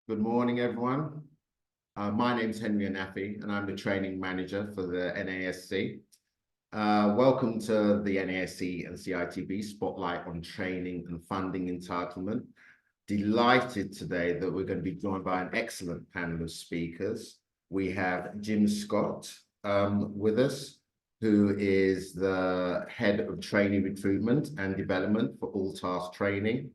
Good morning, everyone. My name is Annafi, and I'm the training manager for the NASC. Welcome to the NASC and CITB Spotlight on Training and Funding Entitlement. Delighted today that we're going to be joined by an excellent panel of speakers. We have Jim Scott with us, who is the head of training recruitment and development for All Task Training.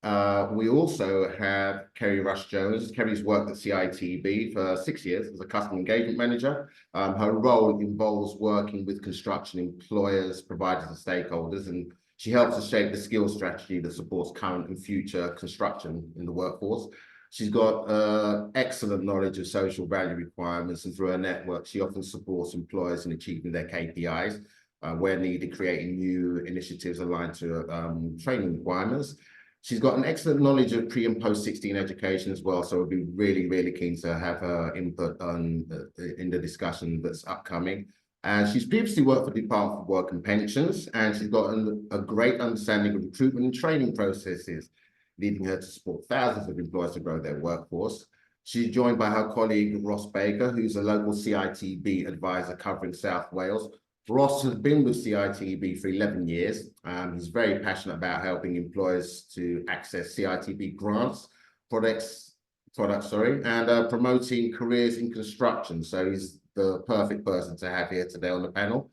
We also have Kerry Rush-Jones. Kerry's worked at CITB for 6 years as a customer engagement manager. Her role involves working with construction employers, providers, and stakeholders, and she helps to shape the skills strategy that supports current and future construction in the workforce. She's got excellent knowledge of social value requirements, and through her network, she often supports employers in achieving their KPIs, where needed, creating new initiatives aligned to training requirements. She's got an excellent knowledge of pre- and post-16 education as well, so we'll be really keen to have her input on in the discussion that's upcoming. And she's previously worked for the Department for Work and Pensions, and she's got a great understanding of recruitment and training processes, leading her to support thousands of employers to grow their workforce. She's joined by her colleague, Ross Baker, who's a local CITB advisor covering South Wales. Ross has been with CITB for 11 years. He's very passionate about helping employers to access CITB grants, products, and promoting careers in construction. So he's the perfect person to have here today on the panel.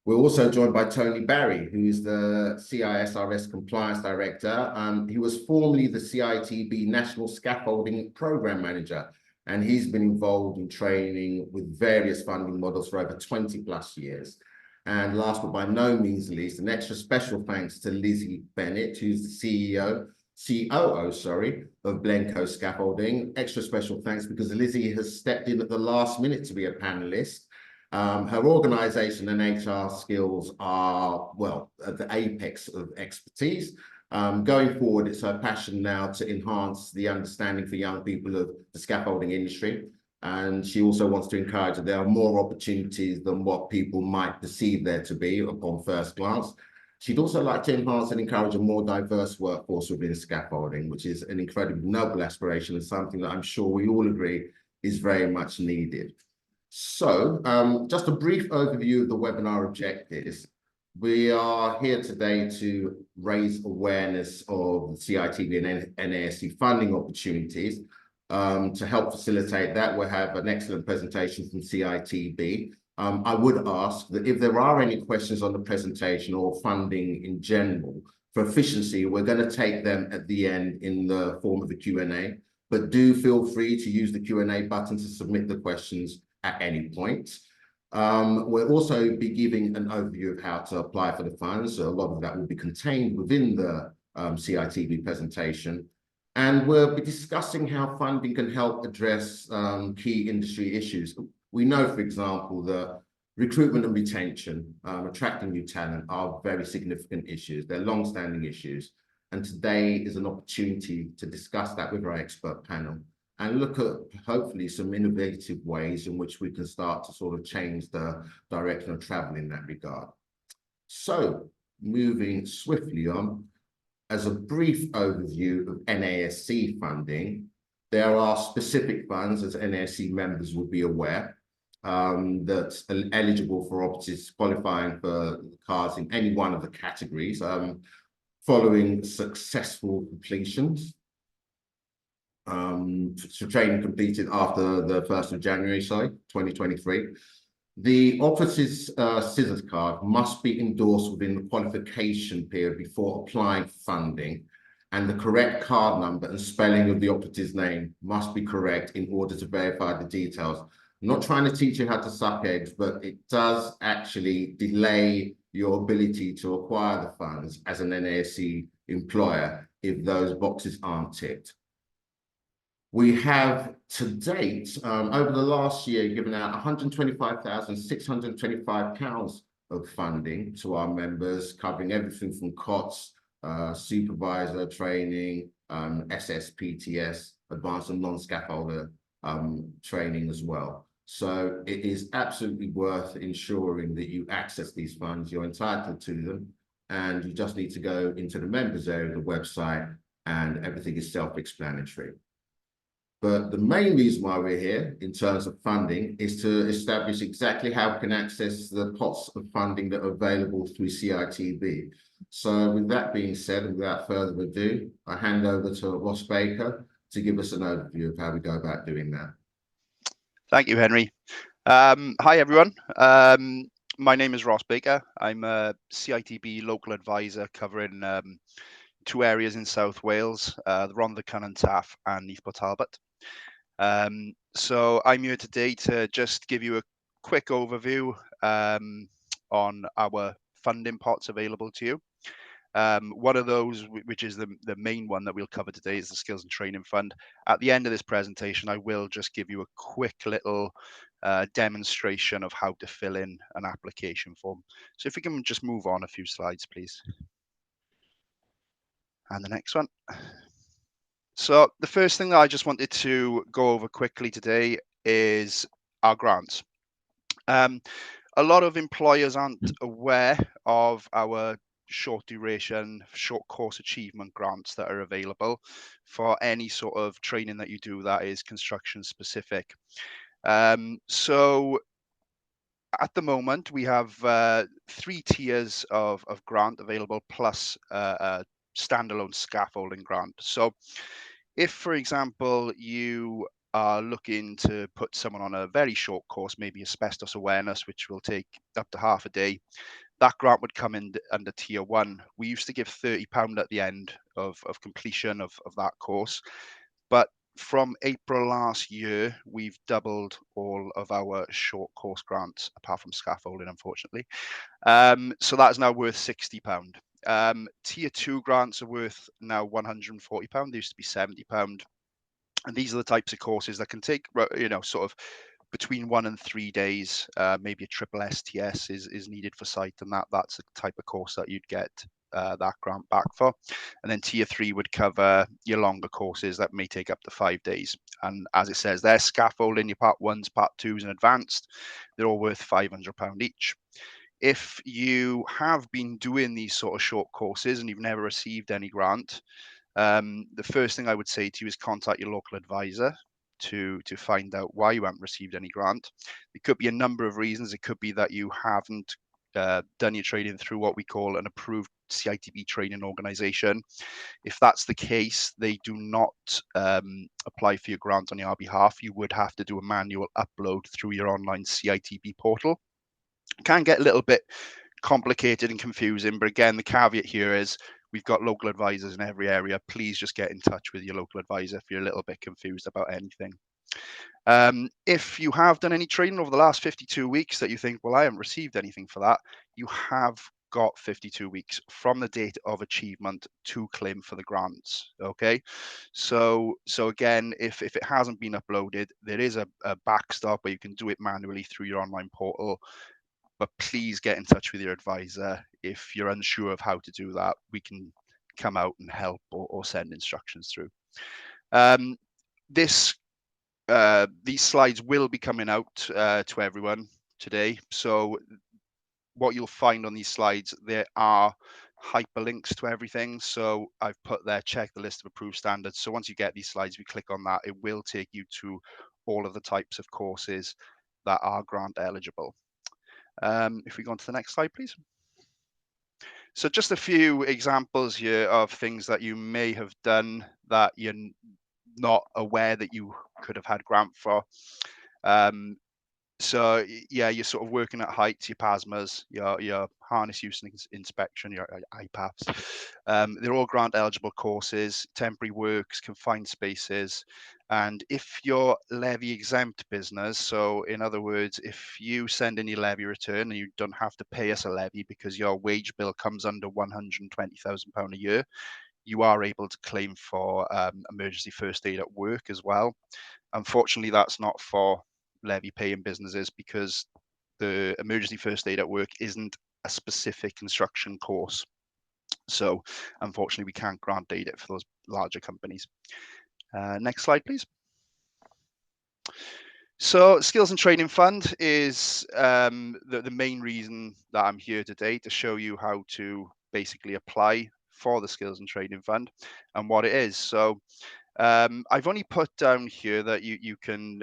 We're also joined by Tony Barry, who is the CISRS Compliance Director. He was formerly the CITB National Scaffolding Program Manager, and he's been involved in training with various funding models for over 20+ years. And last but by no means least, an extra special thanks to Lizzie Bennett, who's the COO, of Blencoe Scaffolding. Extra special thanks because Lizzie has stepped in at the last minute to be a panelist. Her organization and HR skills are, well, at the apex of expertise. Going forward, it's her passion now to enhance the understanding for young people of the scaffolding industry. And she also wants to encourage that there are more opportunities than what people might perceive there to be upon first glance. She'd also like to enhance and encourage a more diverse workforce within scaffolding, which is an incredibly noble aspiration and something that I'm sure we all agree is very much needed. So just a brief overview of the webinar objectives. We are here today to raise awareness of the CITB and NASC funding opportunities. To help facilitate that, we'll have an excellent presentation from CITB. I would ask that if there are any questions on the presentation or funding in general, for efficiency, we're going to take them at the end in the form of a Q&A, but do feel free to use the Q&A button to submit the questions at any point. We'll also be giving an overview of how to apply for the funds. So a lot of that will be contained within the CITB presentation. And we'll be discussing how funding can help address key industry issues. We know, for example, that recruitment and retention, attracting new talent are very significant issues. They're long-standing issues. And today is an opportunity to discuss that with our expert panel and look at hopefully some innovative ways in which we can start to sort of change the direction of travel in that regard. So moving swiftly on, as a brief overview of NASC funding, there are specific funds, as NASC members will be aware, that's eligible for operatives qualifying for cards in any one of the categories following successful completions. So training completed after the 1st of January, 2023. The operative's scissors card must be endorsed within the qualification period before applying for funding, and the correct card number and spelling of the operative's name must be correct in order to verify the details. I'm not trying to teach you how to suck eggs, but it does actually delay your ability to acquire the funds as an NASC employer if those boxes aren't ticked. We have to date, over the last year, given out £125,625 of funding to our members, covering everything from COTS, supervisor training, SSPTS, advanced and non-scaffolder training as well. So it is absolutely worth ensuring that you access these funds. You're entitled to them, and you just need to go into the members area of the website, and everything is self-explanatory. But the main reason why we're here in terms of funding is to establish exactly how we can access the pots of funding that are available through CITB. So with that being said, and without further ado, I hand over to Ross Baker to give us an overview of how we go about doing that. Thank you, Henry. Hi, everyone. My name is Ross Baker. I'm a CITB local advisor covering two areas in South Wales, the Rhondda Cynon Taf and Neath Port Talbot. So I'm here today to just give you a quick overview on our funding pots available to you. One of those, which is the main one that we'll cover today, is the Skills and Training Fund. At the end of this presentation, I will just give you a quick little demonstration of how to fill in an application form. So if we can just move on a few slides, please. And the next one. So the first thing that I just wanted to go over quickly today is our grants. A lot of employers aren't aware of our short duration, short course achievement grants that are available for any sort of training that you do that is construction specific. So at the moment, we have 3 tiers of grant available, plus a standalone scaffolding grant. So if, for example, you are looking to put someone on a very short course, maybe asbestos awareness, which will take up to half a day, that grant would come in under tier 1. We used to give £30 at the end of completion of that course, but from April last year, we've doubled all of our short course grants, apart from scaffolding, unfortunately. So that is now worth £60. Tier 2 grants are worth now £140. They used to be £70. And these are the types of courses that can take, sort of between 1 and 3 days. Maybe a triple STS is needed for site, and that's the type of course that you'd get that grant back for. And then tier 3 would cover your longer courses that may take up to 5 days. And as it says there, scaffolding, your part 1s, part 2s and advanced, they're all worth £500 each. If you have been doing these sort of short courses and you've never received any grant, the first thing I would say to you is contact your local advisor to find out why you haven't received any grant. It could be a number of reasons. It could be that you haven't done your training through what we call an approved CITB training organization. If that's the case, they do not apply for your grant on your behalf. You would have to do a manual upload through your online CITB portal. It can get a little bit complicated and confusing, but again, the caveat here is we've got local advisors in every area. Please just get in touch with your local advisor if you're a little bit confused about anything. If you have done any training over the last 52 weeks that you think, well, I haven't received anything for that, you have got 52 weeks from the date of achievement to claim for the grants. Okay, so again, if it hasn't been uploaded, there is a backstop where you can do it manually through your online portal. But please get in touch with your advisor if you're unsure of how to do that. We can come out and help or send instructions through. These slides will be coming out to everyone today. So what you'll find on these slides, there are hyperlinks to everything. So I've put there, check the list of approved standards. So once you get these slides, if you click on that, it will take you to all of the types of courses that are grant eligible. If we go on to the next slide, please. So just a few examples here of things that you may have done that you're not aware that you could have had grant for. So yeah, you're sort of working at heights, your PASMAs, your harness use and inspection, your IPAFs. They're all grant eligible courses, temporary works, confined spaces. And if you're levy exempt business, so in other words, if you send in your levy return and you don't have to pay us a levy because your wage bill comes under £120,000 a year, you are able to claim for emergency first aid at work as well. Unfortunately, that's not for levy paying businesses because the emergency first aid at work isn't a specific construction course. So unfortunately, we can't grant aid for those larger companies. Next slide, please. So Skills and Training Fund is the main reason that I'm here today, to show you how to basically apply for the Skills and Training Fund and what it is. So I've only put down here that you can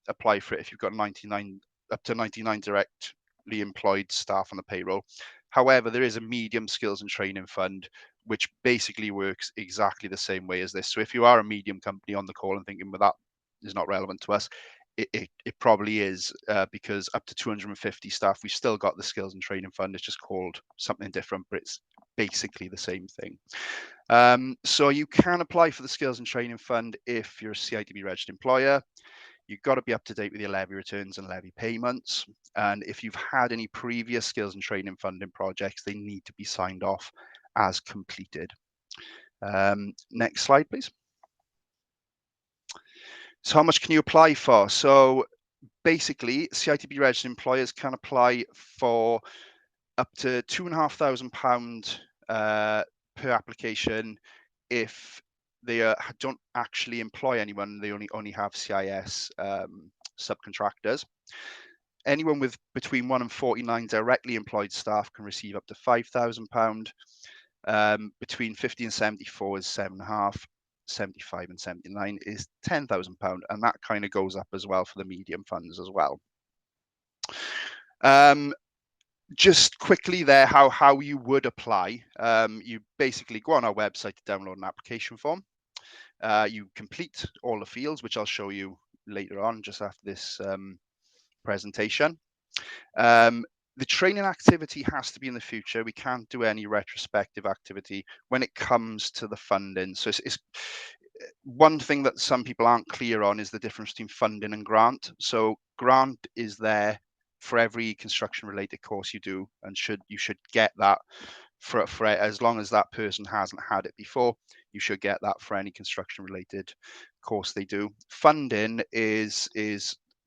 apply for it if you've got up to 99 directly employed staff on the payroll. However, there is a medium skills and training fund, which basically works exactly the same way as this. So if you are a medium company on the call and thinking, well, that is not relevant to us, it probably is, because up to 250 staff, we've still got the skills and training fund. It's just called something different, but it's basically the same thing. So you can apply for the skills and training fund if you're a CITB registered employer. You've got to be up to date with your levy returns and levy payments. And if you've had any previous skills and training funding projects, they need to be signed off as completed. Next slide, please. So how much can you apply for? So basically, CITB registered employers can apply for up to £2,500 per application if they don't actually employ anyone. They only have CIS subcontractors. Anyone with between 1 and 49 directly employed staff can receive up to £5,000. Between 50 and 74 is 7.5. 75 and 79 is £10,000, and that kind of goes up as well for the medium funds as well. Just quickly there, how you would apply. You basically go on our website to download an application form. You complete all the fields, which I'll show you later on, just after this presentation. The training activity has to be in the future. We can't do any retrospective activity when it comes to the funding. So it's one thing that some people aren't clear on is the difference between funding and grant. So grant is there for every construction related course you do, and you should get that for as long as that person hasn't had it before. You should get that for any construction related course they do. Funding is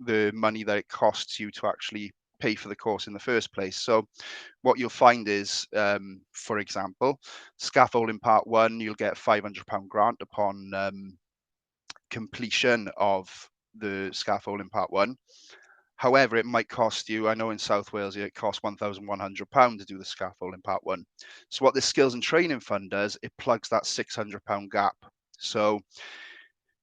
the money that it costs you to actually pay for the course in the first place. So what you'll find is, for example, scaffolding part 1, you'll get a £500 grant upon completion of the scaffolding part 1. However, it might cost you, I know in South Wales, it costs £1,100 to do the scaffolding part 1. So what this skills and training fund does, it plugs that £600 gap. So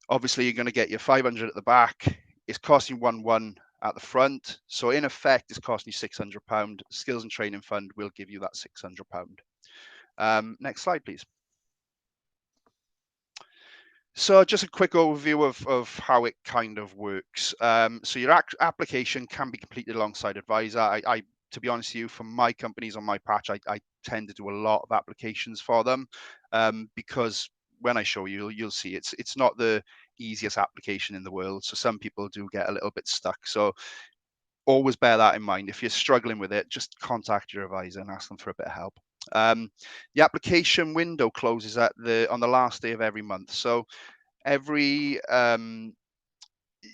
obviously you're going to get your 500 at the back. It's costing you 1,100 at the front. So in effect, it's costing you £600. Skills and training fund will give you that £600. Next slide, please. So just a quick overview of how it kind of works. So your application can be completed alongside advisor. I to be honest with you, for my companies on my patch, I tend to do a lot of applications for them, because when I show you, you'll see it's not the easiest application in the world. So some people do get a little bit stuck. So always bear that in mind. If you're struggling with it, just contact your advisor and ask them for a bit of help. The application window closes on the last day of every month. So every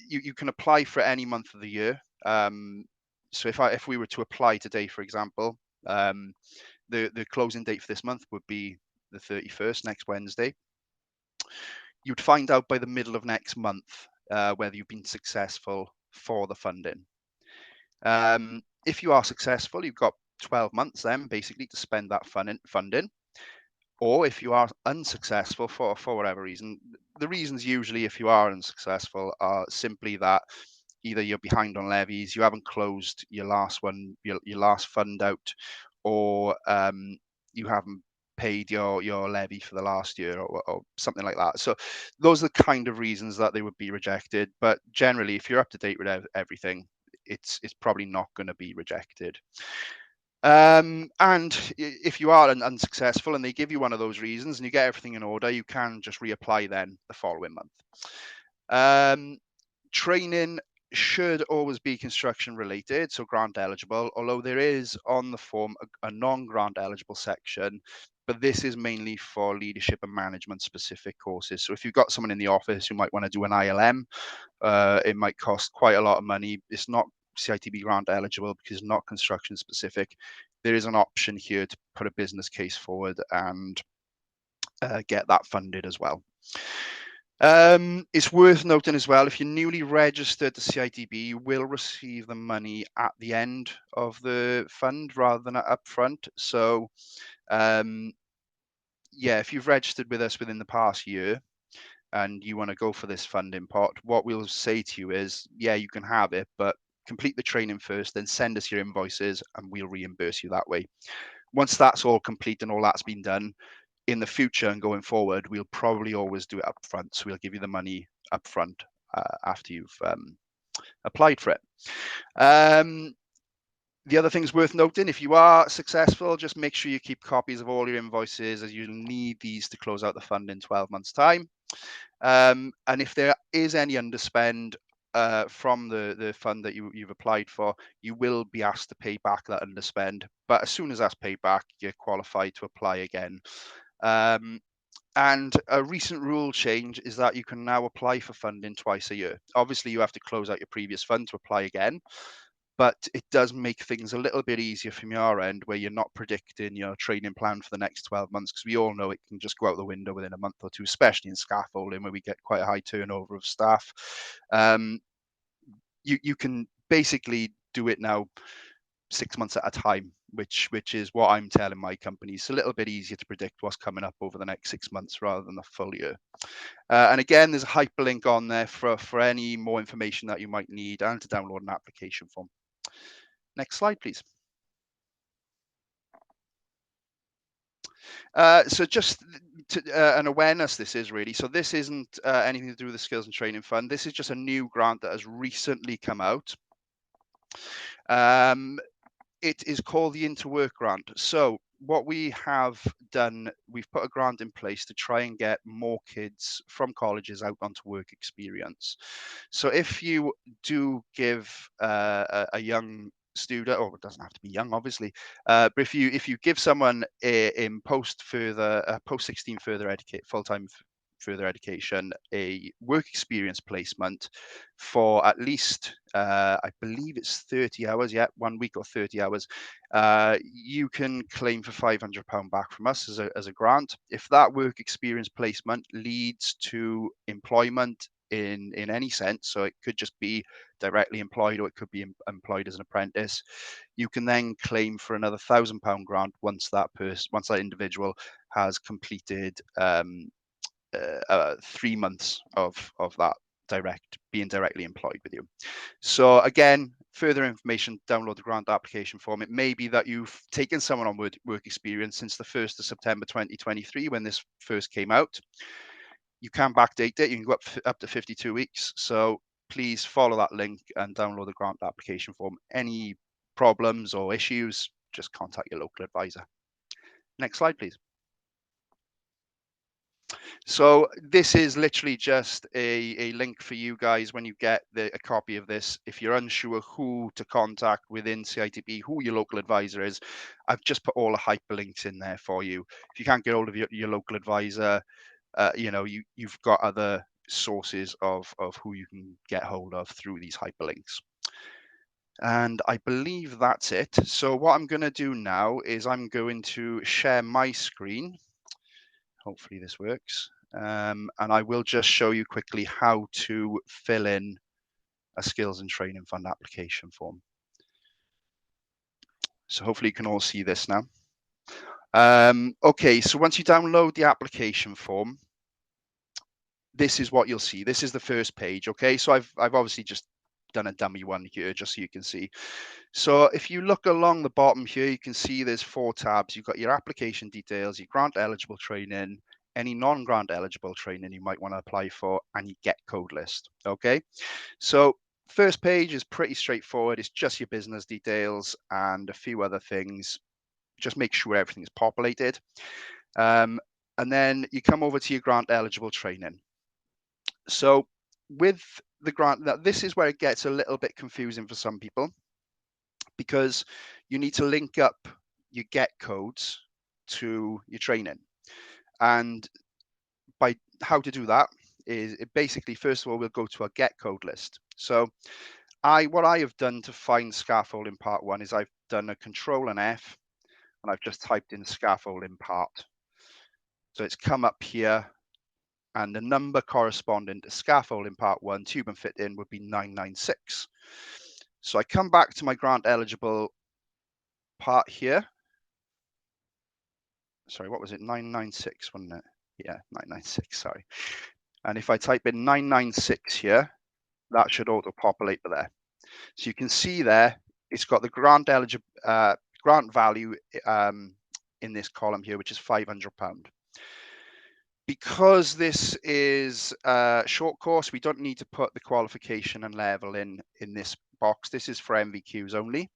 you can apply for any month of the year. So if we were to apply today, for example, the closing date for this month would be the 31st, next Wednesday. You'd find out by the middle of next month whether you've been successful for the funding. If you are successful, you've got 12 months then basically to spend that funding. Or if you are unsuccessful for whatever reason, the reasons usually if you are unsuccessful are simply that either you're behind on levies, you haven't closed your last fund out, or you haven't paid your levy for the last year, or something like that. So those are the kind of reasons that they would be rejected. But generally, if you're up to date with everything, it's probably not going to be rejected. And if you are unsuccessful and they give you one of those reasons and you get everything in order, you can just reapply then the following month. Training should always be construction related, so grant eligible, although there is on the form a non-grant eligible section, but this is mainly for leadership and management specific courses. So if you've got someone in the office who might want to do an ILM, it might cost quite a lot of money. It's not CITB grant eligible because it's not construction specific. There is an option here to put a business case forward and get that funded as well. It's worth noting as well, if you're newly registered to CITB, you will receive the money at the end of the fund rather than up front. So yeah, if you've registered with us within the past year, and you want to go for this funding pot, what we'll say to you is, yeah, you can have it, but complete the training first, then send us your invoices and we'll reimburse you that way. Once that's all complete and all that's been done, in the future and going forward, we'll probably always do it up front. So we'll give you the money up front after you've applied for it. The other things worth noting, if you are successful, just make sure you keep copies of all your invoices, as you'll need these to close out the fund in 12 months' time. And if there is any underspend from the fund that you've applied for, you will be asked to pay back that underspend. But as soon as that's paid back, you're qualified to apply again. And a recent rule change is that you can now apply for funding twice a year. Obviously, you have to close out your previous fund to apply again, but it does make things a little bit easier from your end, where you're not predicting your training plan for the next 12 months, because we all know it can just go out the window within a month or two, especially in scaffolding, where we get quite a high turnover of staff. You can basically do it now 6 months at a time, which is what I'm telling my companies. It's a little bit easier to predict what's coming up over the next 6 months rather than the full year. And again, there's a hyperlink on there for any more information that you might need and to download an application form. Next slide, please. So just an awareness this is really. So this isn't anything to do with the Skills and Training Fund. This is just a new grant that has recently come out. It is called the Interwork Grant. So what we have done, we've put a grant in place to try and get more kids from colleges out onto work experience. So if you do give a young student, or it doesn't have to be young, obviously, but if you give someone in post 16 further educate full-time further education a work experience placement for at least I believe it's 30 hours, 1 week or 30 hours, you can claim for £500 back from us as a grant if that work experience placement leads to employment in any sense. So it could just be directly employed, or it could be employed as an apprentice. You can then claim for another £1,000 grant once that individual has completed 3 months of that being directly employed with you. So again, further information, download the grant application form. It may be that you've taken someone on work experience since the 1st of September 2023 when this first came out. You can backdate it. You can go up to 52 weeks. So please follow that link and download the grant application form. Any problems or issues, just contact your local advisor. Next slide, please. So this is literally just a link for you guys when you get a copy of this. If you're unsure who to contact within CITB, who your local advisor is, I've just put all the hyperlinks in there for you. If you can't get hold of your local advisor, you've got other sources of who you can get hold of through these hyperlinks. And I believe that's it. So what I'm going to do now is I'm going to share my screen. Hopefully this works. And I will just show you quickly how to fill in a Skills and Training Fund application form. So hopefully you can all see this now. Okay, so once you download the application form, this is what you'll see. This is the first page. Okay, so I've obviously just done a dummy one here just so you can see. So if you look along the bottom here, you can see there's 4 tabs. You've got your application details, your grant eligible training, any non-grant eligible training you might want to apply for, and your get code list. Okay, so first page is pretty straightforward. It's just your business details and a few other things. Just make sure everything's populated. And then you come over to your grant eligible training. So with the grant, now this is where it gets a little bit confusing for some people, because you need to link up your get codes to your training. And by how to do that is it basically, first of all, we'll go to our get code list. So what I have done to find scaffolding part 1 is I've done a Control and F, and I've just typed in scaffolding part. So it's come up here, and the number corresponding to scaffolding part 1, tube and fit in, would be 996. So I come back to my grant eligible part here. Sorry, what was it? 996, wasn't it? Yeah, 996, sorry. And if I type in 996 here, that should auto-populate there. So you can see there, it's got the grant value in this column here, which is £500. Because this is a short course, we don't need to put the qualification and level in this box. This is for MVQs only.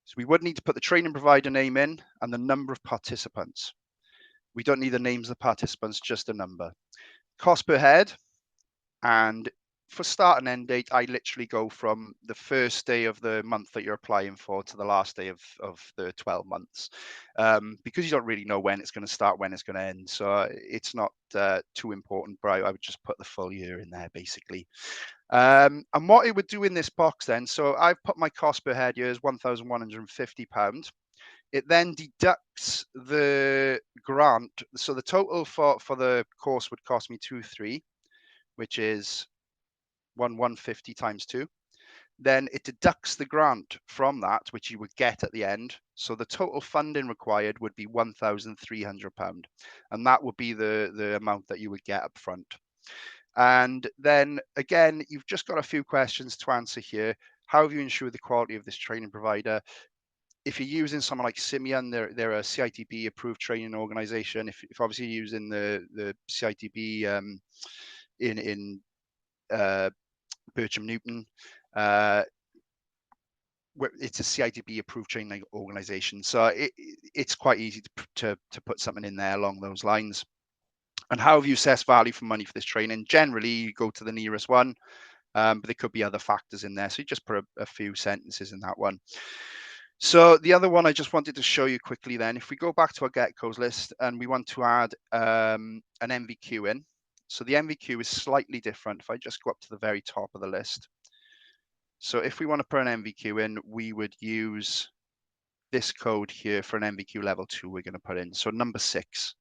So we would need to put the training provider name in and the number of participants. We don't need the names of the participants, just a number. Cost per head, and for start and end date, I literally go from the first day of the month that you're applying for to the last day of the 12 months, because you don't really know when it's going to start, when it's going to end. So it's not too important, but I would just put the full year in there basically. And what it would do in this box then, so I've put my cost per head here is £1,150. It then deducts the grant. So the total for the course would cost me 2,300, which is 1,150 times 2. Then it deducts the grant from that, which you would get at the end. So the total funding required would be £1,300, and that would be the amount that you would get up front. And then again, you've just got a few questions to answer here. How have you ensured the quality of this training provider? If you're using someone like Simeon, they're a CITB approved training organization. If obviously you're using the CITB in Bircham Newton, it's a CITB approved training organization, so it's quite easy to put something in there along those lines. And how have you assessed value for money for this training? Generally, you go to the nearest one, but there could be other factors in there, so you just put a few sentences in that one. So the other one I just wanted to show you quickly then, if we go back to our get codes list and we want to add an MVQ in, so the MVQ is slightly different. If I just go up to the very top of the list. So if we want to put an MVQ in, we would use this code here for an MVQ level 2 we're going to put in. So number 6.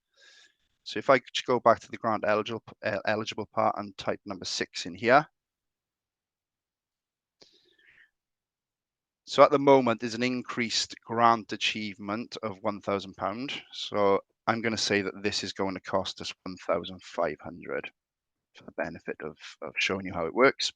So if I go back to the grant eligible part and type number 6 in here. So at the moment, there's an increased grant achievement of £1,000. So I'm going to say that this is going to cost us 1,500 for the benefit of showing you how it works.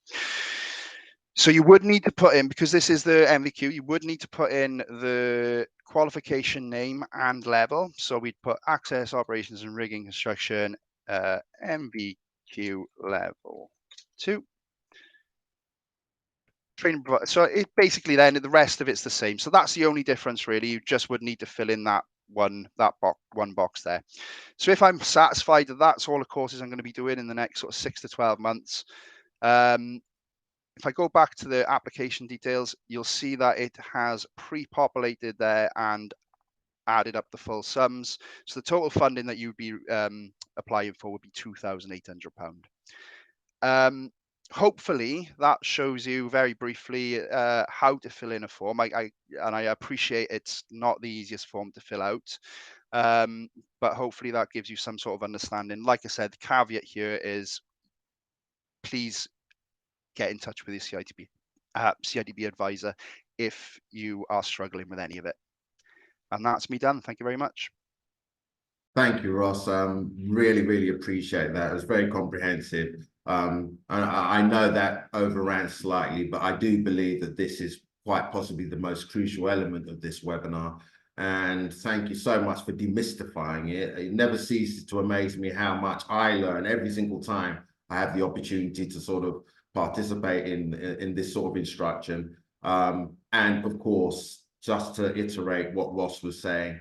So you would need to put in, because this is the MVQ, you would need to put in the qualification name and level. So we'd put access, operations and rigging construction, MVQ level 2. Training provider. So it basically then the rest of it's the same. So that's the only difference really. You just would need to fill in that one box there. So if I'm satisfied that that's all the courses I'm going to be doing in the next sort of 6 to 12 months, if I go back to the application details, you'll see that it has pre-populated there and added up the full sums. So the total funding that you'd be applying for would be £2,800. Hopefully that shows you very briefly how to fill in a form. I appreciate it's not the easiest form to fill out, but hopefully that gives you some sort of understanding. Like I said, the caveat here is please get in touch with your CITB advisor if you are struggling with any of it. And that's me done. Thank you very much. Thank you, Ross. Really appreciate that. It was very comprehensive. I know that overran slightly, but I do believe that this is quite possibly the most crucial element of this webinar. And thank you so much for demystifying it. It never ceases to amaze me how much I learn every single time I have the opportunity to sort of participate in this sort of instruction. And of course, just to iterate what Ross was saying,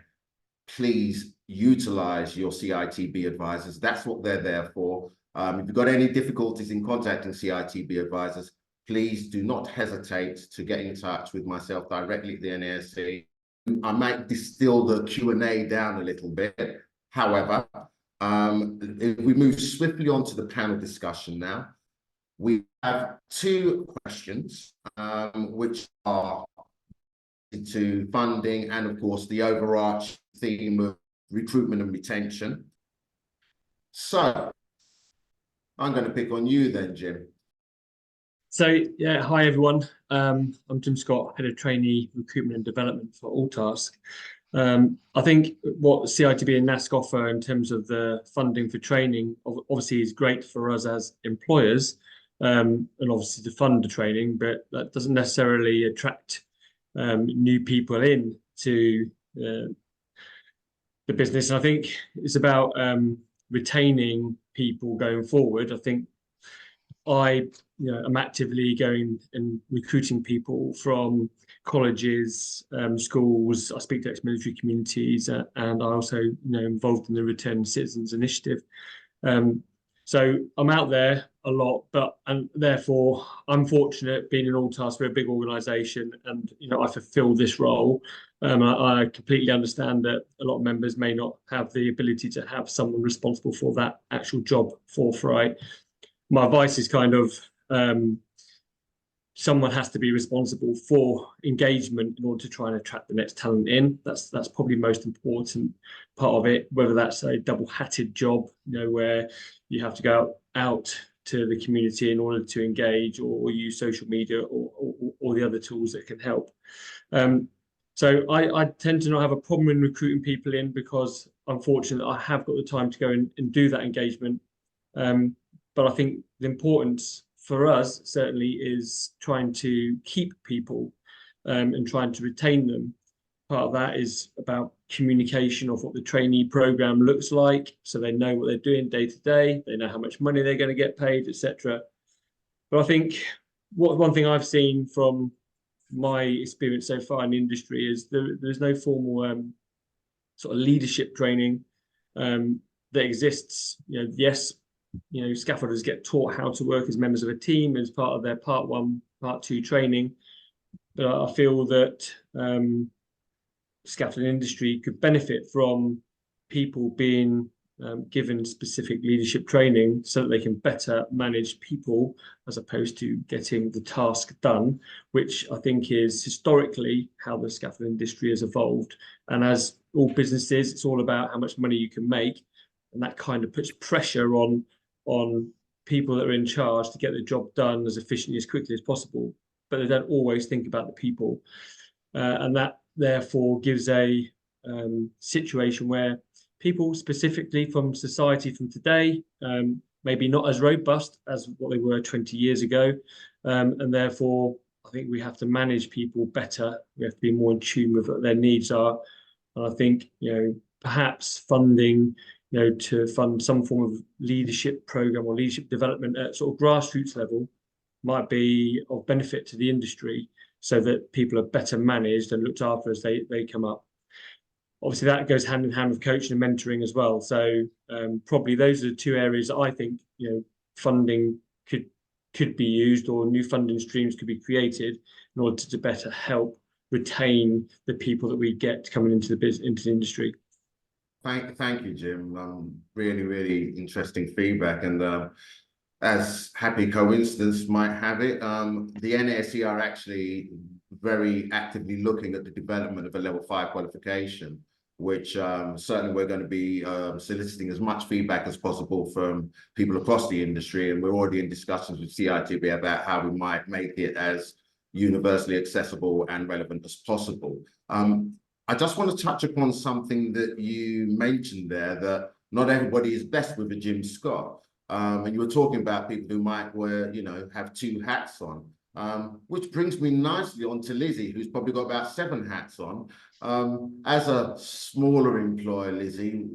please utilize your CITB advisors. That's what they're there for. If you've got any difficulties in contacting CITB advisors, please do not hesitate to get in touch with myself directly at the NASC. I might distill the Q&A down a little bit. However, if we move swiftly on to the panel discussion now, we have 2 questions, which are to funding and, of course, the overarching theme of recruitment and retention. So I'm going to pick on you then, Jim. So yeah, hi everyone. I'm Jim Scott, Head of Trainee Recruitment and Development for AllTask. I think what CITB and NASC offer in terms of the funding for training obviously is great for us as employers, and obviously to fund the training, but that doesn't necessarily attract new people in to the business. And I think it's about retaining people going forward. I think I'm actively going and recruiting people from colleges, schools. I speak to ex-military communities, and I also, involved in the Return Citizens Initiative. So I'm out there a lot, and therefore I'm fortunate being in All-Task. We're a big organisation, and I fulfil this role. I completely understand that a lot of members may not have the ability to have someone responsible for that actual job forthright. My advice is kind of someone has to be responsible for engagement in order to try and attract the next talent in. That's probably the most important part of it, whether that's a double-hatted job, where you have to go out to the community in order to engage or use social media or the other tools that can help. So I tend to not have a problem in recruiting people in, because I'm fortunate I have got the time to go and do that engagement. But I think the importance for us certainly is trying to keep people and trying to retain them. Part of that is about communication of what the trainee program looks like, so they know what they're doing day to day, they know how much money they're going to get paid, etc. But I think one thing I've seen from my experience so far in the industry is there's no formal sort of leadership training that exists. Yes, scaffolders get taught how to work as members of a team as part of their Part 1, Part 2 training. But I feel that scaffolding industry could benefit from people being given specific leadership training so that they can better manage people as opposed to getting the task done, which I think is historically how the scaffolding industry has evolved. And as all businesses, it's all about how much money you can make. And that kind of puts pressure on people that are in charge to get the job done as efficiently, as quickly as possible, but they don't always think about the people. And that therefore gives a situation where people specifically from society from today, maybe not as robust as what they were 20 years ago. And therefore, I think we have to manage people better. We have to be more in tune with what their needs are. And I think, perhaps funding, to fund some form of leadership program or leadership development at sort of grassroots level might be of benefit to the industry, so that people are better managed and looked after as they come up. Obviously, that goes hand in hand with coaching and mentoring as well. So probably those are the two areas that I think funding could be used, or new funding streams could be created in order to better help retain the people that we get coming into the industry. Thank you, Jim. Really, really interesting feedback. And as happy coincidence might have it, the NASC are actually very actively looking at the development of a level 5 qualification, which certainly we're going to be soliciting as much feedback as possible from people across the industry. And we're already in discussions with CITB about how we might make it as universally accessible and relevant as possible. I just want to touch upon something that you mentioned there, that not everybody is best with a Jim Scott. And you were talking about people who might wear, have 2 hats on, which brings me nicely on to Lizzie, who's probably got about 7 hats on. As a smaller employer, Lizzie,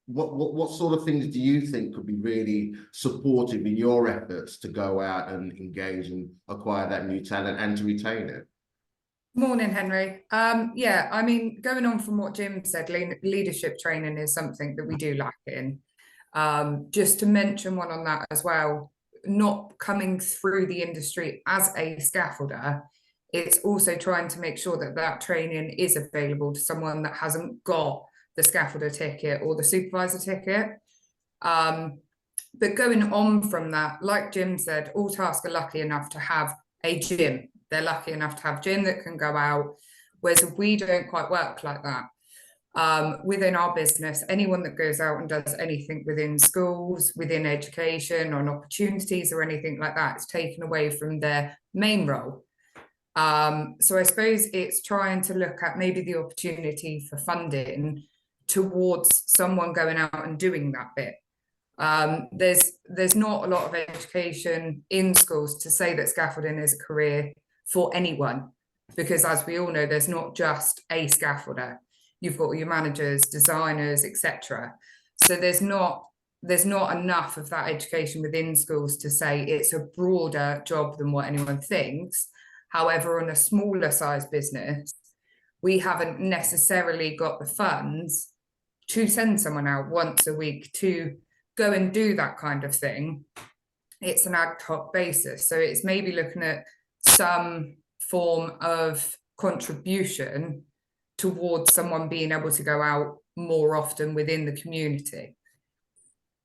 what sort of things do you think could be really supportive in your efforts to go out and engage and acquire that new talent and to retain it? Morning, Henry. Yeah, I mean, going on from what Jim said, leadership training is something that we do lack in. Just to mention one on that as well, not coming through the industry as a scaffolder, it's also trying to make sure that that training is available to someone that hasn't got the scaffolder ticket or the supervisor ticket. But going on from that, like Jim said, All-Task are lucky enough to have a gym. They're lucky enough to have gym that can go out, whereas we don't quite work like that. Within our business, anyone that goes out and does anything within schools, within education, on opportunities or anything like that is taken away from their main role. So I suppose it's trying to look at maybe the opportunity for funding towards someone going out and doing that bit. There's not a lot of education in schools to say that scaffolding is a career for anyone, because as we all know, there's not just a scaffolder. You've got your managers, designers, etc. So there's not enough of that education within schools to say it's a broader job than what anyone thinks. However, on a smaller size business, we haven't necessarily got the funds to send someone out once a week to go and do that kind of thing. It's an ad hoc basis. So it's maybe looking at some form of contribution towards someone being able to go out more often within the community.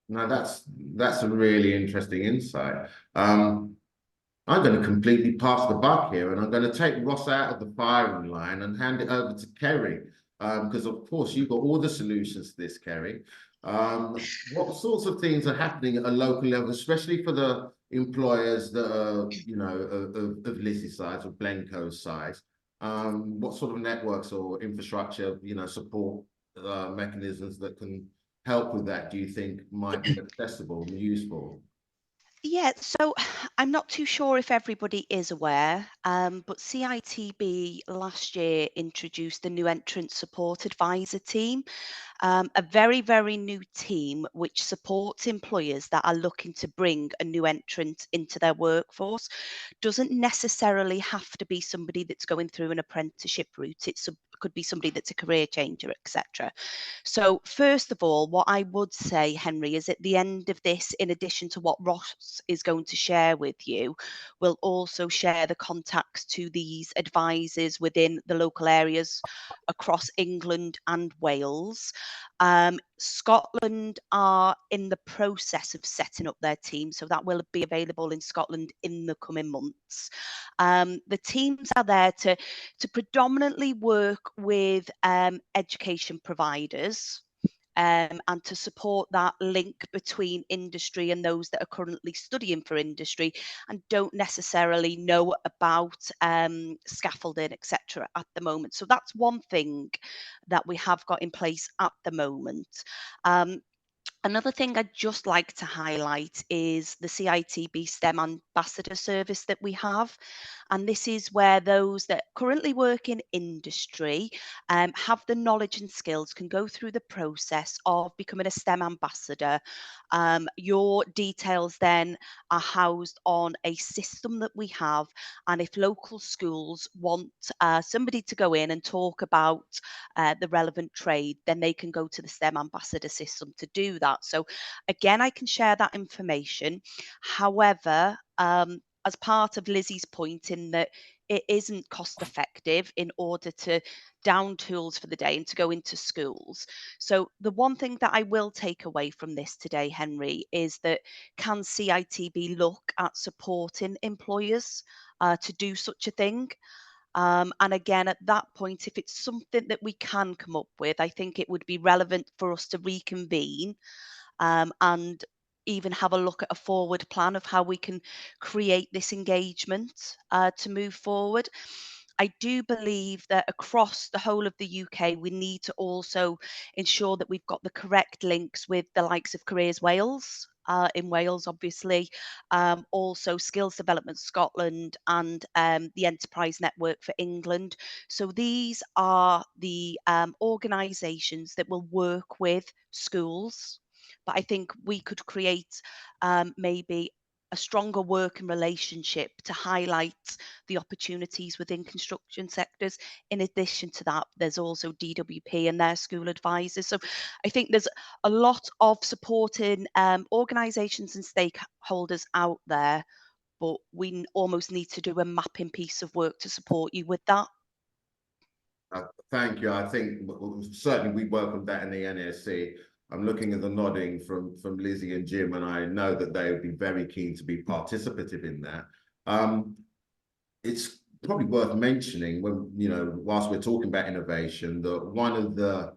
Now that's a really interesting insight. I'm going to completely pass the buck here, and I'm going to take Ross out of the firing line and hand it over to Kerry, because of course you've got all the solutions to this, Kerry. What sorts of things are happening at a local level, especially for the employers that are, you know, of Lizzie's size or Blenco's size? What sort of networks or infrastructure, you know, support mechanisms that can help with that do you think might be accessible and useful? Yeah, so I'm not too sure if everybody is aware, but CITB last year introduced the new entrant support advisor team, a very, very new team which supports employers that are looking to bring a new entrant into their workforce. Doesn't necessarily have to be somebody that's going through an apprenticeship route. It could be somebody that's a career changer, etc. So first of all, what I would say, Henry, is at the end of this, in addition to what Ross is going to share with you, we'll also share the contacts to these advisors within the local areas across England and Wales. Scotland are in the process of setting up their team, so that will be available in Scotland in the coming months. The teams are there to predominantly work with education providers, and to support that link between industry and those that are currently studying for industry and don't necessarily know about scaffolding, etc. at the moment. So that's one thing that we have got in place at the moment. Another thing I'd just like to highlight is the CITB STEM Ambassador service that we have. And this is where those that currently work in industry have the knowledge and skills, can go through the process of becoming a STEM ambassador. Your details then are housed on a system that we have. And if local schools want somebody to go in and talk about the relevant trade, then they can go to the STEM ambassador system to do that. So again, I can share that information. However, as part of Lizzie's point in that it isn't cost effective in order to down tools for the day and to go into schools. So the one thing that I will take away from this today, Henry, is that can CITB look at supporting employers to do such a thing? And again, at that point, if it's something that we can come up with, I think it would be relevant for us to reconvene and even have a look at a forward plan of how we can create this engagement to move forward. I do believe that across the whole of the UK, we need to also ensure that we've got the correct links with the likes of Careers Wales. In Wales, obviously, also Skills Development Scotland and the Enterprise Network for England. So these are the organisations that will work with schools. But I think we could create maybe a stronger working relationship to highlight the opportunities within construction sectors. In addition to that, there's also DWP and their school advisors. So I think there's a lot of supporting organisations and stakeholders out there, but we almost need to do a mapping piece of work to support you with that. Thank you. I think certainly we welcome that in the NASC. I'm looking at the nodding from Lizzie and Jim, and I know that they would be very keen to be participative in that. It's probably worth mentioning when, you know, whilst we're talking about innovation, that one of the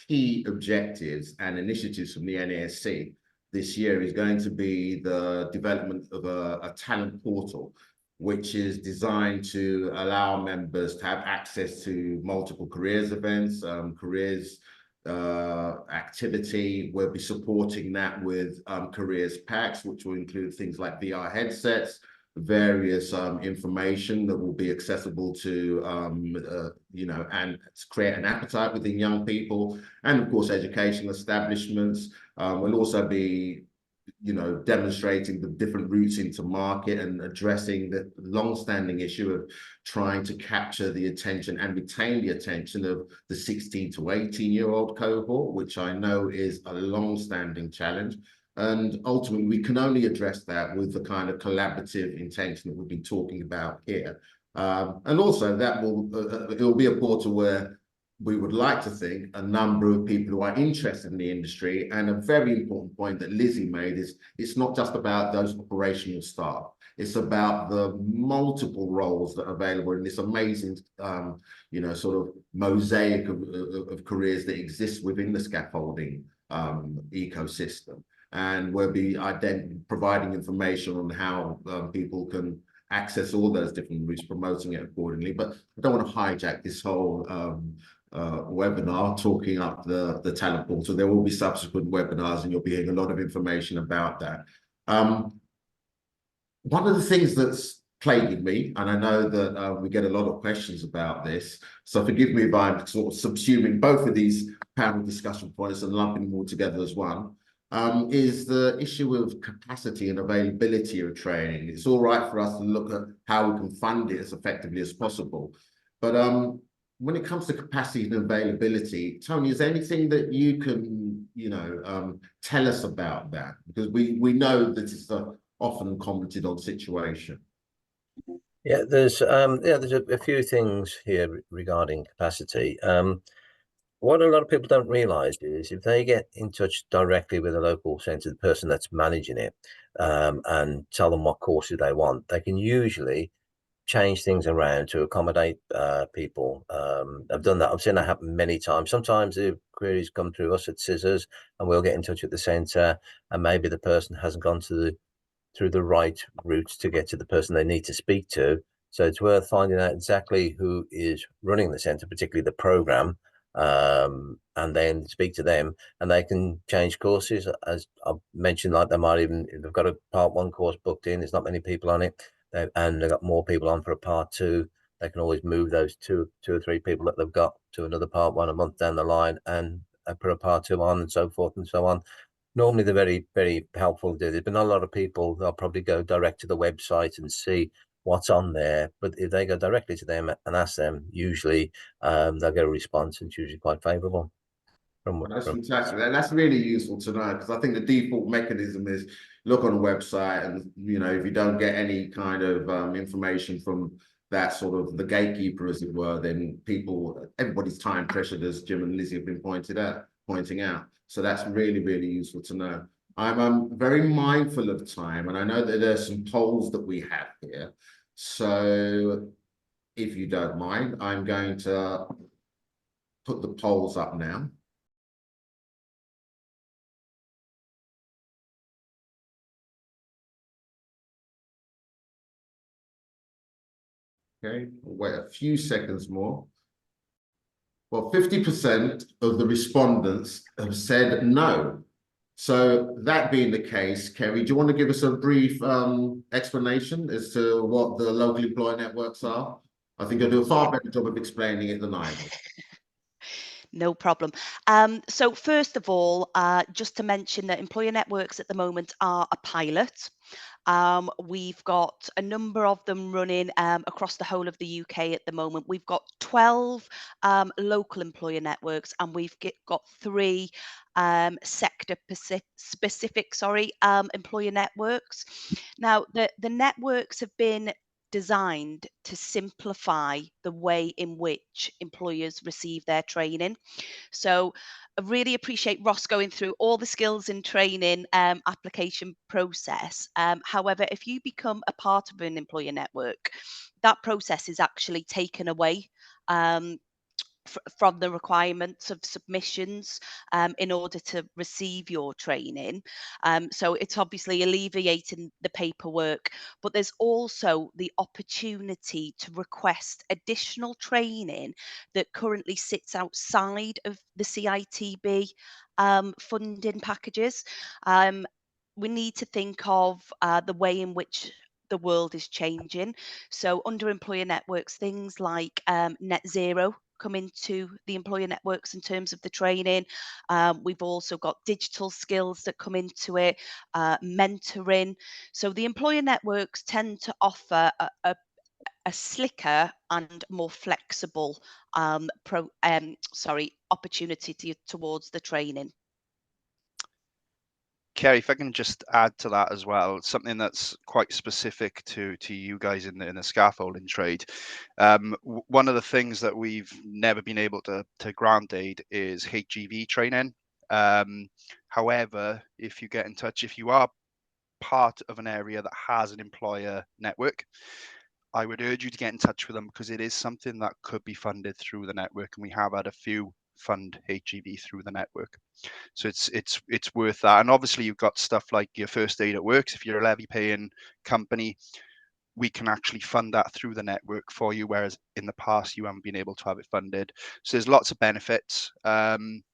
key objectives and initiatives from the NASC this year is going to be the development of a talent portal. which is designed to allow members to have access to multiple careers events, careers activity. We'll be supporting that with careers packs, which will include things like VR headsets, various information that will be accessible to you know, and create an appetite within young people, and of course educational establishments. We'll also be, you know, demonstrating the different routes into market and addressing the long-standing issue of trying to capture the attention and retain the attention of the 16 to 18-year-old cohort, which I know is a long-standing challenge. And ultimately, we can only address that with the kind of collaborative intention that we've been talking about here. And also that it will be a portal where we would like to think a number of people who are interested in the industry. And a very important point that Lizzie made is it's not just about those operational staff. It's about the multiple roles that are available in this amazing, you know, sort of mosaic of careers that exist within the scaffolding ecosystem. And we'll be providing information on how people can access all those different routes, promoting it accordingly. But I don't want to hijack this whole webinar talking up the talent portal. There will be subsequent webinars and you'll be hearing a lot of information about that. One of the things that's plaguing me, and I know that we get a lot of questions about this, so forgive me if I'm sort of subsuming both of these panel discussion points and lumping them all together as one, is the issue of capacity and availability of training. It's all right for us to look at how we can fund it as effectively as possible. But when it comes to capacity and availability, Tony, is there anything that you can, you know, tell us about that? Because we know that it's a often commented on situation. Yeah, there's a few things here regarding capacity. What a lot of people don't realize is if they get in touch directly with a local centre, the person that's managing it, and tell them what courses they want, they can usually change things around to accommodate people. I've done that. I've seen that happen many times. Sometimes the queries come through us at Scissors and we'll get in touch with the centre, and maybe the person hasn't gone through the right routes to get to the person they need to speak to. So it's worth finding out exactly who is running the centre, particularly the programme, and then speak to them, and they can change courses. As I've mentioned, like they might even, if they've got a part 1 course booked in, there's not many people on it, and they've got more people on for a part 2, they can always move those two or three people that they've got to another part 1 a month down the line and put a part 2 on, and so forth and so on. Normally they're very, very helpful to do this, but not a lot of people, they'll probably go direct to the website and see what's on there. But if they go directly to them and ask them, usually they'll get a response, and it's usually quite favourable. That's fantastic. And that's really useful to know, because I think the default mechanism is look on a website, and you know, if you don't get any kind of information from that sort of the gatekeeper, as it were, then everybody's time pressured, as Jim and Lizzie have been pointing out. So that's really, really useful to know. I'm very mindful of time, and I know that there's some polls that we have here. So if you don't mind, I'm going to put the polls up now. Okay, we'll wait a few seconds more. Well, 50% of the respondents have said no. So that being the case, Kerry, do you want to give us a brief explanation as to what the local employer networks are? I think you'll do a far better job of explaining it than I will. No problem. So first of all, just to mention that employer networks at the moment are a pilot. We've got a number of them running across the whole of the UK at the moment. We've got 12 local employer networks, and we've got 3 sector specific employer networks. Now, the networks have been designed to simplify the way in which employers receive their training. So I really appreciate Ross going through all the skills and training application process. However, if you become a part of an employer network, that process is actually taken away from the requirements of submissions in order to receive your training. So it's obviously alleviating the paperwork, but there's also the opportunity to request additional training that currently sits outside of the CITB funding packages. We need to think of the way in which the world is changing. So under employer networks, things like net zero come into the employer networks in terms of the training. We've also got digital skills that come into it, mentoring. So the employer networks tend to offer a slicker and more flexible opportunity towards the training. Kerry, if I can just add to that as well, something that's quite specific to you guys in the scaffolding trade. One of the things that we've never been able to grant aid is HGV training. However, if you get in touch, if you are part of an area that has an employer network, I would urge you to get in touch with them, because it is something that could be funded through the network, and we have had a few fund HGV through the network. So it's worth that. And obviously you've got stuff like your first aid at works. If you're a levy paying company, we can actually fund that through the network for you, whereas in the past you haven't been able to have it funded. So there's lots of benefits. And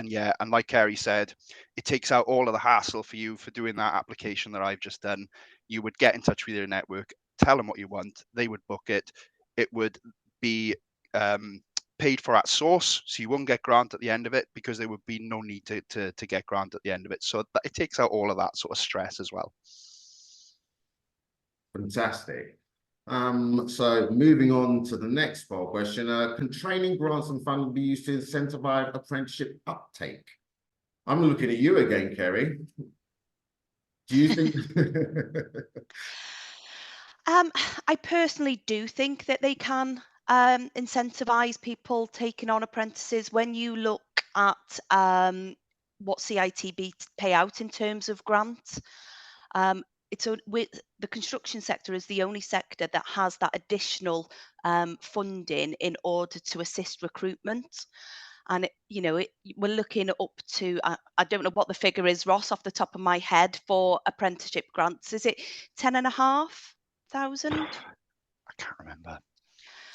yeah, and like Kerry said, it takes out all of the hassle for you for doing that application that I've just done. You would get in touch with your network, tell them what you want, they would book it. It would be paid for at source, so you won't get grant at the end of it, because there would be no need to get grant at the end of it. So it takes out all of that sort of stress as well. Fantastic. So moving on to the next poll question, can training grants and funding be used to incentivize apprenticeship uptake? I'm looking at you again, Kerry. Do you think? I personally do think that they can incentivize people taking on apprentices. When you look at what CITB pay out in terms of grants, with the construction sector is the only sector that has that additional funding in order to assist recruitment. And we're looking up to I don't know what the figure is, Ross, off the top of my head, for apprenticeship grants. Is it 10,500? I can't remember.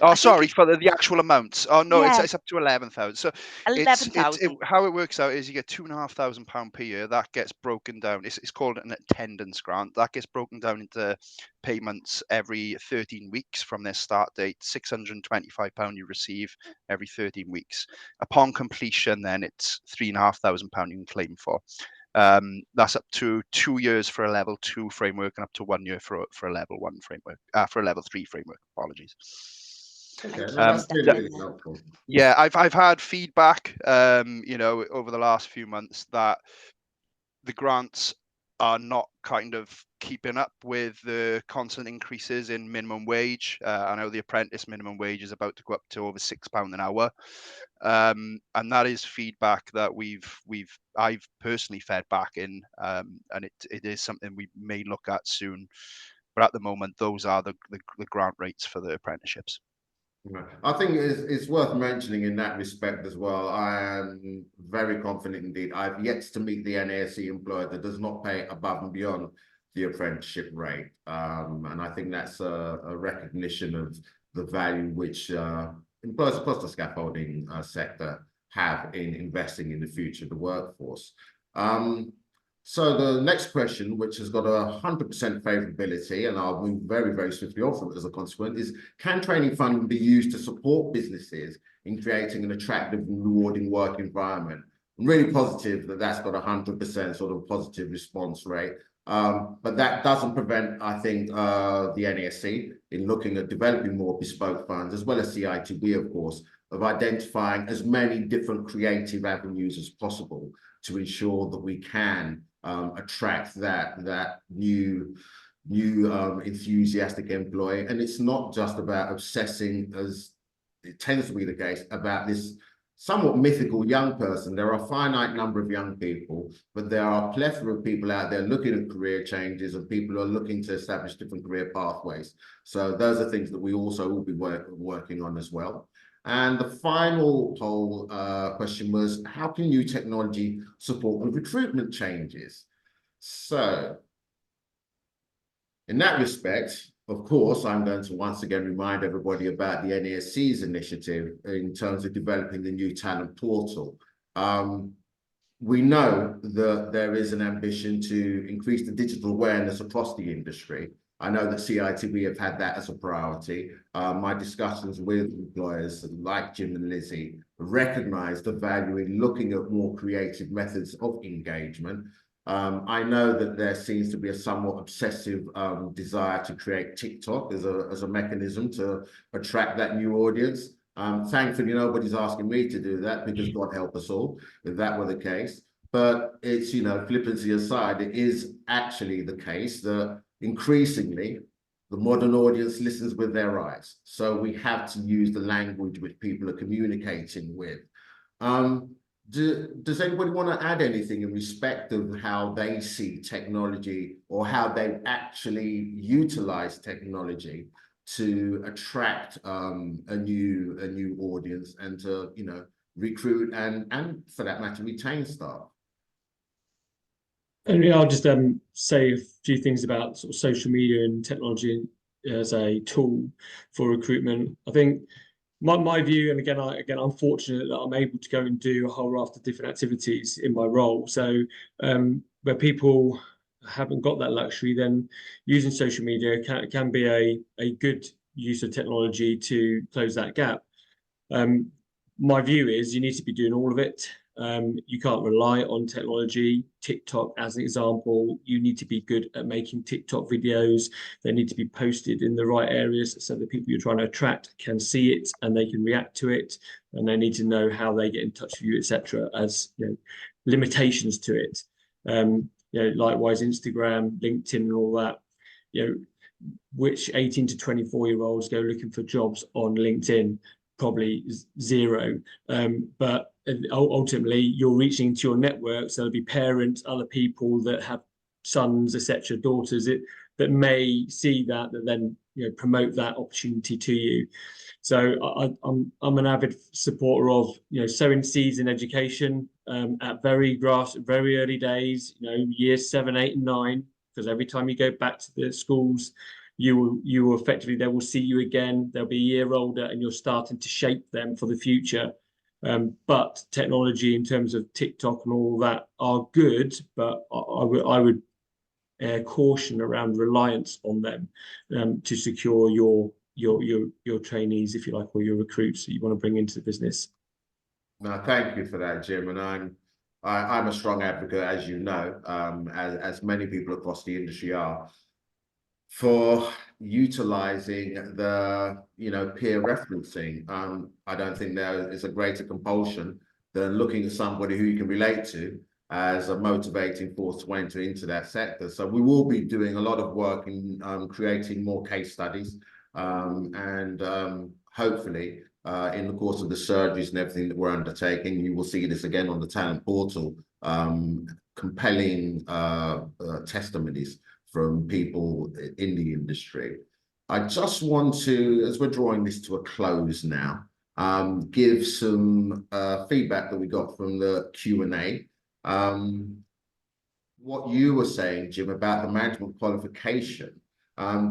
Oh, sorry, for the actual amounts. Oh no, Yeah. it's up to 11,000. So 11,000. how it works out is you get £2,500 per year. That gets broken down. It's called an attendance grant. That gets broken down into payments every 13 weeks from their start date. £625 you receive every 13 weeks. Upon completion, then it's £3,500 you can claim for. That's up to 2 years for a level 2 framework and up to 1 year for a level 1 framework, for a level 3 framework. Apologies. Okay, that's really helpful. Yeah, I've had feedback, over the last few months that the grants are not kind of keeping up with the constant increases in minimum wage. I know the apprentice minimum wage is about to go up to over £6 an hour. And that is feedback that I've personally fed back in, and it is something we may look at soon. But at the moment, those are the grant rates for the apprenticeships. I think it's worth mentioning in that respect as well. I am very confident indeed. I've yet to meet the NASC employer that does not pay above and beyond the apprenticeship rate. And I think that's a recognition of the value which employers across the scaffolding sector have in investing in the future of the workforce. So the next question, which has got 100% favorability, and I'll move very, very swiftly off of it as a consequence, is can training funding be used to support businesses in creating an attractive and rewarding work environment? I'm really positive that that's got 100% sort of positive response rate. But that doesn't prevent, I think, the NASC in looking at developing more bespoke funds, as well as CITB, of course, of identifying as many different creative avenues as possible to ensure that we can attract that new enthusiastic employee. And it's not just about obsessing, as it tends to be the case, about this somewhat mythical young person. There are a finite number of young people, but there are a plethora of people out there looking at career changes, and people are looking to establish different career pathways. So those are things that we also will be working on as well. And the final poll question was, how can new technology support recruitment changes? So in that respect, of course, I'm going to once again remind everybody about the NASC's initiative in terms of developing the new talent portal. We know that there is an ambition to increase the digital awareness across the industry. I know that CITB have had that as a priority. My discussions with employers like Jim and Lizzie recognize the value in looking at more creative methods of engagement. I know that there seems to be a somewhat obsessive desire to create TikTok as a mechanism to attract that new audience. Thankfully, nobody's asking me to do that, because God help us all if that were the case. But it's, you know, flippancy aside, it is actually the case that increasingly the modern audience listens with their eyes. So we have to use the language which people are communicating with. Does anybody want to add anything in respect of how they see technology, or how they actually utilize technology to attract a new audience, and to, you know, recruit and for that matter retain staff? And I'll just say a few things about sort of social media and technology as a tool for recruitment. I think my view, and again, I'm fortunate that I'm able to go and do a whole raft of different activities in my role. So where people haven't got that luxury, then using social media can be a good use of technology to close that gap. My view is you need to be doing all of it. You can't rely on technology. TikTok, as an example, you need to be good at making TikTok videos. They need to be posted in the right areas so the people you're trying to attract can see it and they can react to it, and they need to know how they get in touch with you, etc. As you know, limitations to it. You know, likewise, Instagram, LinkedIn, and all that. You know, which 18 to 24-year-olds go looking for jobs on LinkedIn? Probably zero. But ultimately, you're reaching into your network. So there'll be parents, other people that have sons, etc., daughters that may see that then, you know, promote that opportunity to you. So I'm an avid supporter of, you know, sowing seeds in education at very early days. You know, years 7, 8, and 9, because every time you go back to the schools, you will effectively, they will see you again. They'll be a year older, and you're starting to shape them for the future. But technology in terms of TikTok and all that are good, but I would caution around reliance on them to secure your trainees, if you like, or your recruits that you want to bring into the business. No, thank you for that, Jim. And I'm a strong advocate, as you know, as many people across the industry are, for utilizing the, you know, peer referencing. I don't think there is a greater compulsion than looking at somebody who you can relate to as a motivating force to enter into that sector. So we will be doing a lot of work in creating more case studies, and hopefully in the course of the surgeries and everything that we're undertaking, you will see this again on the talent portal, compelling testimonies from people in the industry. I just want to, as we're drawing this to a close now, give some feedback that we got from the Q&A. What you were saying, Jim, about the management qualification.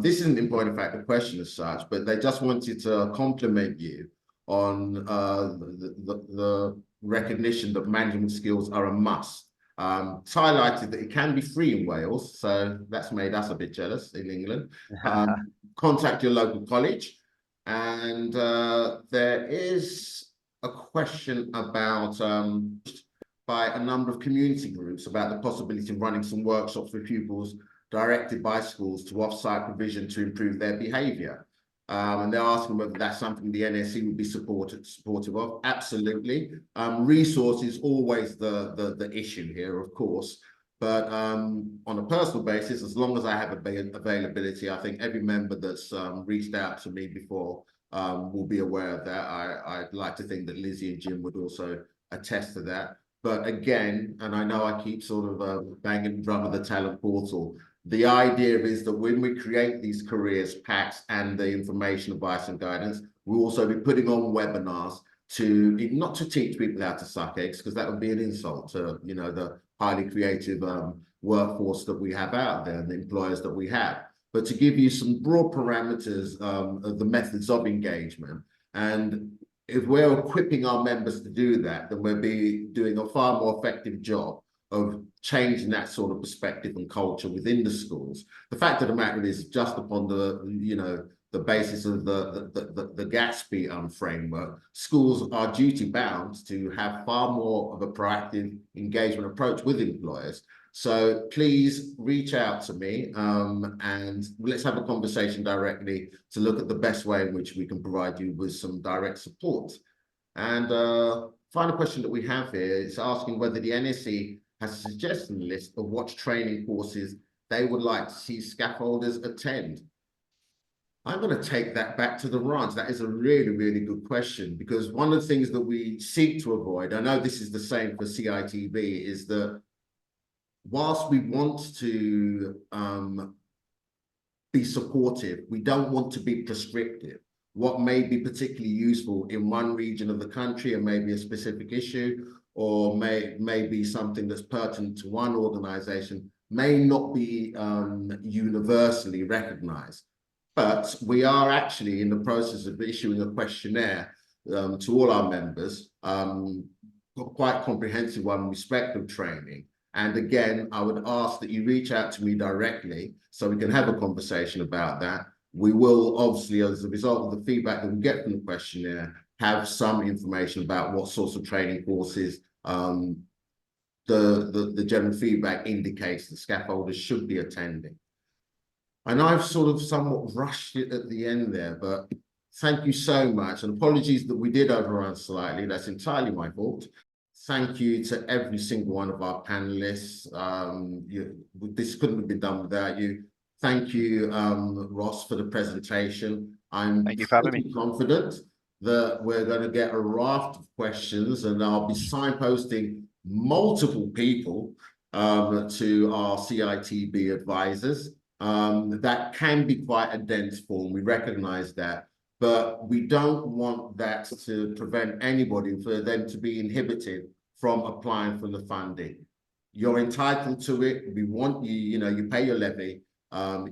This isn't in point of fact a question as such, but they just wanted to compliment you on the recognition that management skills are a must. It's highlighted that it can be free in Wales, so that's made us a bit jealous in England. Contact your local college. And there is a question about by a number of community groups about the possibility of running some workshops for pupils directed by schools to off-site provision to improve their behaviour. And they're asking whether that's something the NASC would be supportive of. Absolutely. Resource is always the issue here, of course. But on a personal basis, as long as I have availability, I think every member that's reached out to me before will be aware of that. I'd like to think that Lizzie and Jim would also attest to that. But again, and I know I keep sort of banging the drum of the talent portal, the idea is that when we create these careers packs and the information, advice and guidance, we'll also be putting on webinars to not to teach people how to suck eggs, because that would be an insult to, you know, the highly creative workforce that we have out there and the employers that we have, but to give you some broad parameters of the methods of engagement. And if we're equipping our members to do that, then we'll be doing a far more effective job of changing that sort of perspective and culture within the schools. The fact of the matter is, just upon the, you know, the basis of the Gatsby framework, schools are duty bound to have far more of a proactive engagement approach with employers. So please reach out to me and let's have a conversation directly to look at the best way in which we can provide you with some direct support. And final question that we have here is asking whether the NASC has a suggestion list of what training courses they would like to see scaffolders attend. I'm going to take that back to the ranch. That is a really, really good question, because one of the things that we seek to avoid, I know this is the same for CITB, is that whilst we want to be supportive, we don't want to be prescriptive. What may be particularly useful in one region of the country and maybe a specific issue, or may be something that's pertinent to one organization, may not be universally recognized. But we are actually in the process of issuing a questionnaire to all our members, quite comprehensive one in respect of training. And again, I would ask that you reach out to me directly so we can have a conversation about that. We will obviously, as a result of the feedback that we get from the questionnaire, have some information about what sorts of training courses the general feedback indicates the scaffolders should be attending. And I've sort of somewhat rushed it at the end there, but thank you so much. And apologies that we did overrun slightly. That's entirely my fault. Thank you to every single one of our panelists. This couldn't have been done without you. Thank you, Ross, for the presentation. I'm pretty confident that we're going to get a raft of questions, and I'll be signposting multiple people to our CITB advisors. That can be quite a dense form, we recognize that, but we don't want that to prevent anybody for them to be inhibited from applying for the funding. You're entitled to it. We want you, you know, you pay your levy,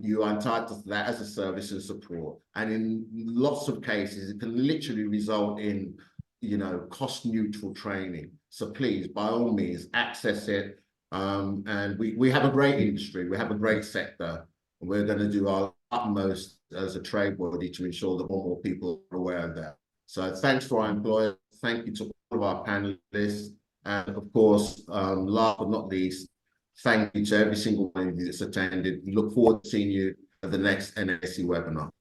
you are entitled to that as a service and support. And in lots of cases, it can literally result in, you know, cost neutral training. So please, by all means, access it. And we have a great industry, we have a great sector. We're going to do our utmost as a trade body to ensure that more people are aware of that. So thanks to our employers, thank you to all of our panelists, and of course, last but not least, thank you to every single one of you that's attended. We look forward to seeing you at the next NASC webinar.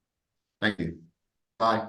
Thank you. Bye.